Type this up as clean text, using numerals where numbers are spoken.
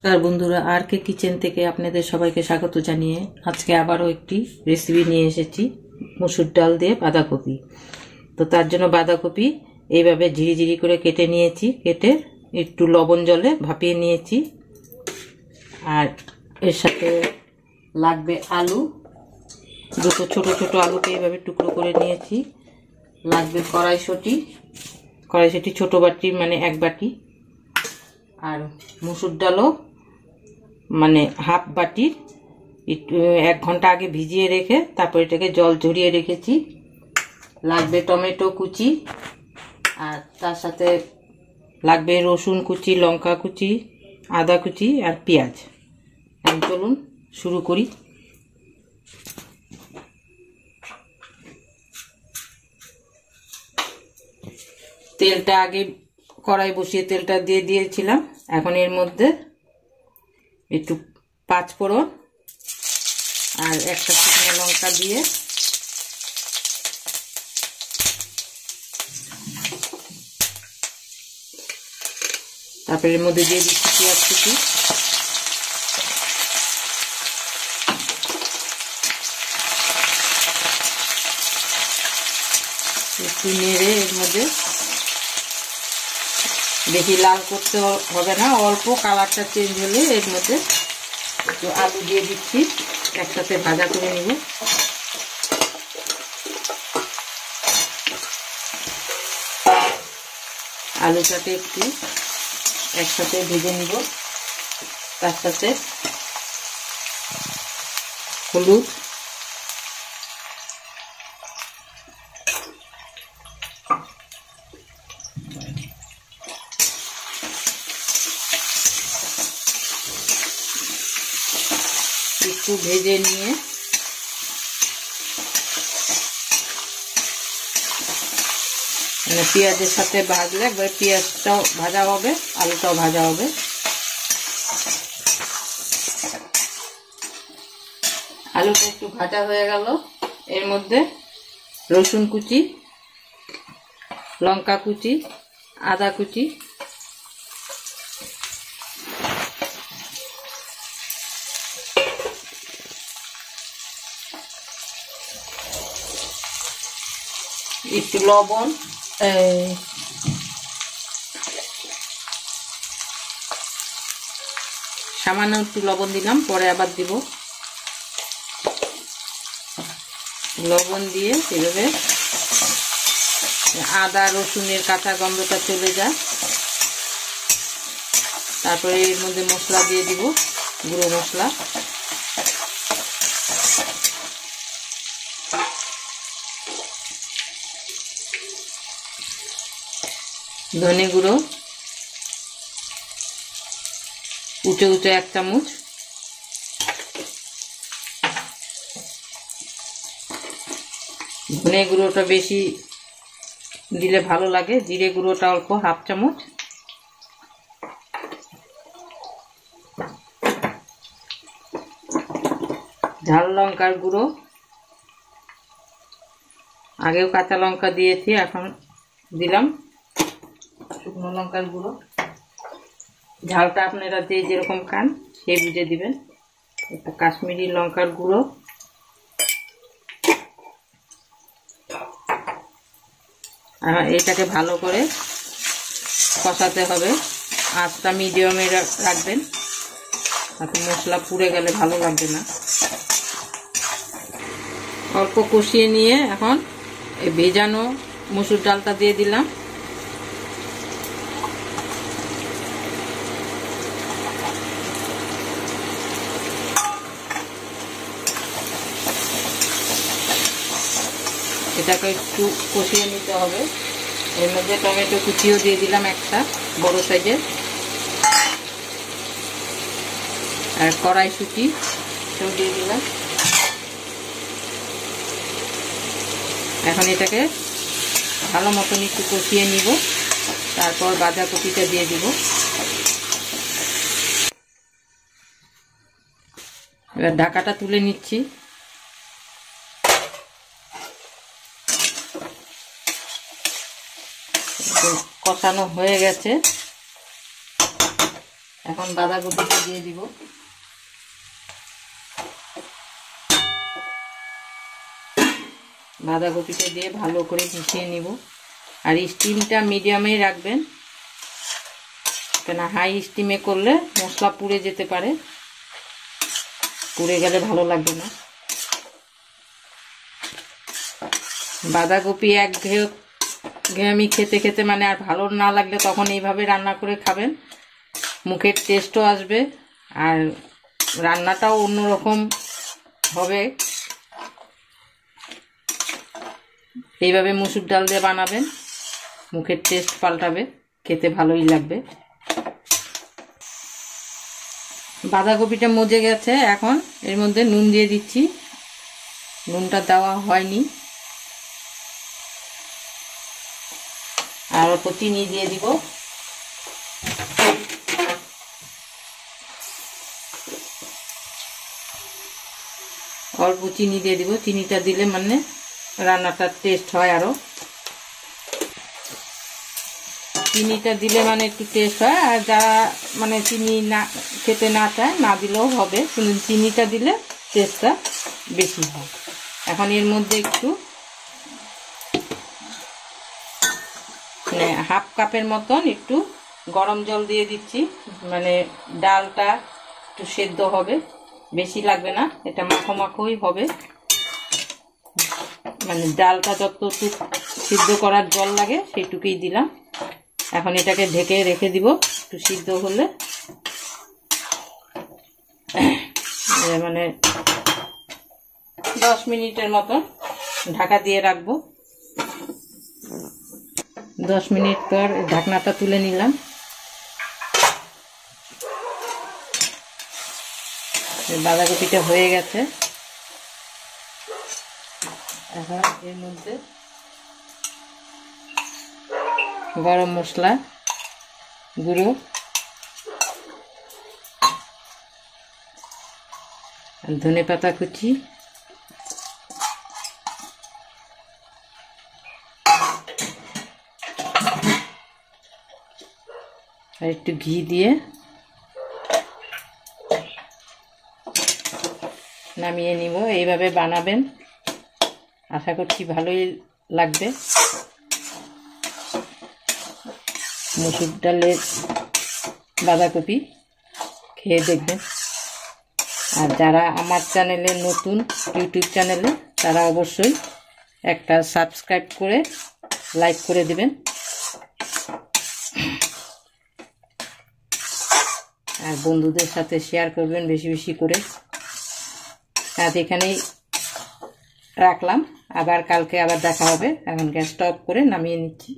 নমস্কার বন্ধুরা, আর কে কিচেন থেকে আপনাদের সবাইকে স্বাগত জানিয়ে আজকে আবারও একটি রেসিপি নিয়ে এসেছি মসুর ডাল দিয়ে বাঁধাকপি। তো তার জন্য বাঁধাকপি এইভাবে ঝিরিঝিরি করে কেটে নিয়েছি, কেটে একটু লবণ জলে ভাপিয়ে নিয়েছি। আর এর সাথে লাগবে আলু, দুটো ছোট ছোট আলুকে এইভাবে টুকরো করে নিয়েছি। লাগবে কড়াইশুঁটি ছোট বাটি মানে এক বাটি, আর মসুর ডালও মানে হাফ বাটির, একটু 1 ঘন্টা আগে ভিজিয়ে রেখে তারপর এটাকে জল ঝরিয়ে রেখেছি। লাগবে টমেটো কুচি, আর তার সাথে লাগবে রসুন কুচি, লঙ্কা কুচি, আদা কুচি আর পেঁয়াজ। এখন চলুন শুরু করি। তেলটা আগে কড়াই বসিয়ে তেলটা দিয়ে দিয়েছিলাম। এখন এর মধ্যে একটু 5 ফোড়ন আর একটা শুকনো লঙ্কা দিয়ে তারপরে এর মধ্যে দিয়ে দিচ্ছি পেঁয়াজ কুচি। একটু নেড়ে এর মধ্যে বেশি লাল করতে হবে না, অল্প কালারটা চেঞ্জ হলে এর মধ্যে একটু আলু দিয়ে দিচ্ছি, একসাথে ভাজা করে নিব। আলুটাকে একটু একসাথে ভেজে নিব, তার সাথে হলুদ, একটু ভেজে নিয়ে মানে পেঁয়াজের সাথে ভাজলে পেঁয়াজটাও ভাজা হবে, আলুটাও ভাজা হবে। আলুটা একটু ভাজা হয়ে গেল, এর মধ্যে রসুন কুচি, লঙ্কা কুচি, আদা কুচি, একটু লবণ, সামান্য একটু লবণ দিলাম, পরে আবার দিব। লবণ দিয়ে এভাবে আদা রসুনের কাঁচা গন্ধটা চলে যায়। তারপরে এর মধ্যে মশলা দিয়ে দিব, গুঁড়ো মশলা, ধনে গুঁড়ো উঁচু 1 চামচ, ধনে গুঁড়োটা বেশি দিলে ভালো লাগে, জিরে গুঁড়োটা অল্প 1/2 চামচ, ঝাল লঙ্কার গুঁড়ো, আগেও কাঁচা লঙ্কা দিয়েছি, এখন দিলাম শুকনো লঙ্কার গুঁড়ো। ঝালটা আপনারা যে যেরকম খান সেই বুঝে দিবেন। একটু কাশ্মীরি লঙ্কার গুঁড়ো, আর এটাকে ভালো করে কষাতে হবে, আঁচটা মিডিয়ামে রাখবেন, তাতে মশলা পুড়ে গেলে ভালো লাগবে না। অল্প কষিয়ে নিয়ে এখন এই ভেজানো মসুর ডালটা দিয়ে দিলাম। এটাকে একটু কষিয়ে নিতে হবে। এর মধ্যে টমেটো কুচিও দিয়ে দিলাম, একটা বড় সাইজের, আর কড়াইশুঁটি সেও দিয়ে দিলাম। এখন এটাকে ভালো মতন একটু কষিয়ে নিব, তারপর বাঁধাকপিটা দিয়ে দিব। এবার ঢাকাটা তুলে নিচ্ছি। কষানো হয়ে গেছে, এখন বাঁধাকপিটা দিয়ে দিব। বাঁধাকপিটা দিয়ে ভালো করে মিশিয়ে নিব। আর স্টিমটা মিডিয়ামে রাখবেন, কেন হাই স্টিমে করলে মশলা পুড়ে যেতে পারে, পুড়ে গেলে ভালো লাগবে না। বাঁধাকপি একঘেয়েমি খেতে খেতে মানে আর ভালো না লাগলে তখন এইভাবে রান্না করে খাবেন, মুখের টেস্টও আসবে আর রান্নাটাও অন্যরকম হবে। এইভাবে মসুর ডাল দিয়ে বানাবেন, মুখের টেস্ট পাল্টাবে, খেতে ভালোই লাগবে। বাঁধাকপিটা মজে গেছে, এখন এর মধ্যে নুন দিয়ে দিচ্ছি। নুনটা দেওয়া হয়নি। আর অল্প চিনি দিয়ে দিব। অল্প চিনি দিয়ে দিব, চিনিটা দিলে মানে রান্নাটার টেস্ট হয় আরো। চিনিটা দিলে মানে একটু টেস্ট হয়, আর যারা মানে চিনি না খেতে না চায় না দিলেও হবে, কিন্তু চিনিটা দিলে টেস্টটা বেশি হয়। এখন এর মধ্যে একটু মানে হাফ কাপের মতন একটু গরম জল দিয়ে দিচ্ছি, মানে ডালটা একটু সেদ্ধ হবে, বেশি লাগবে না, এটা মাখো মাখোই হবে। মানে ডালটা যতটুকু সিদ্ধ করার জল লাগে সেইটুকুই দিলাম। এখন এটাকে ঢেকে রেখে দিব, একটু সিদ্ধ হলে মানে 10 মিনিটের মতন ঢাকা দিয়ে রাখবো। 10 মিনিট পর ঢাকনাটা তুলে নিলাম। বাঁধাকপিটা হয়ে গেছে। এখন এর মধ্যে গরম মশলা গুঁড়ো, ধনেপাতা কুচি, আর একটু ঘি দিয়ে নামিয়ে নিব। এইভাবে বানাবেন, আশা করছি ভালোই লাগবে। মসুর ডালের বাঁধাকপি খেয়ে দেখবেন। আর যারা আমার চ্যানেলে নতুন, ইউটিউব চ্যানেলে, তারা অবশ্যই একটা সাবস্ক্রাইব করে লাইক করে দিবেন। আর বন্ধুদের সাথে শেয়ার করবেন বেশি বেশি করে। আজ এখানেই রাখলাম, আবার কালকে আবার দেখা হবে। এখন গ্যাসটা অফ করে নামিয়ে নিচ্ছি।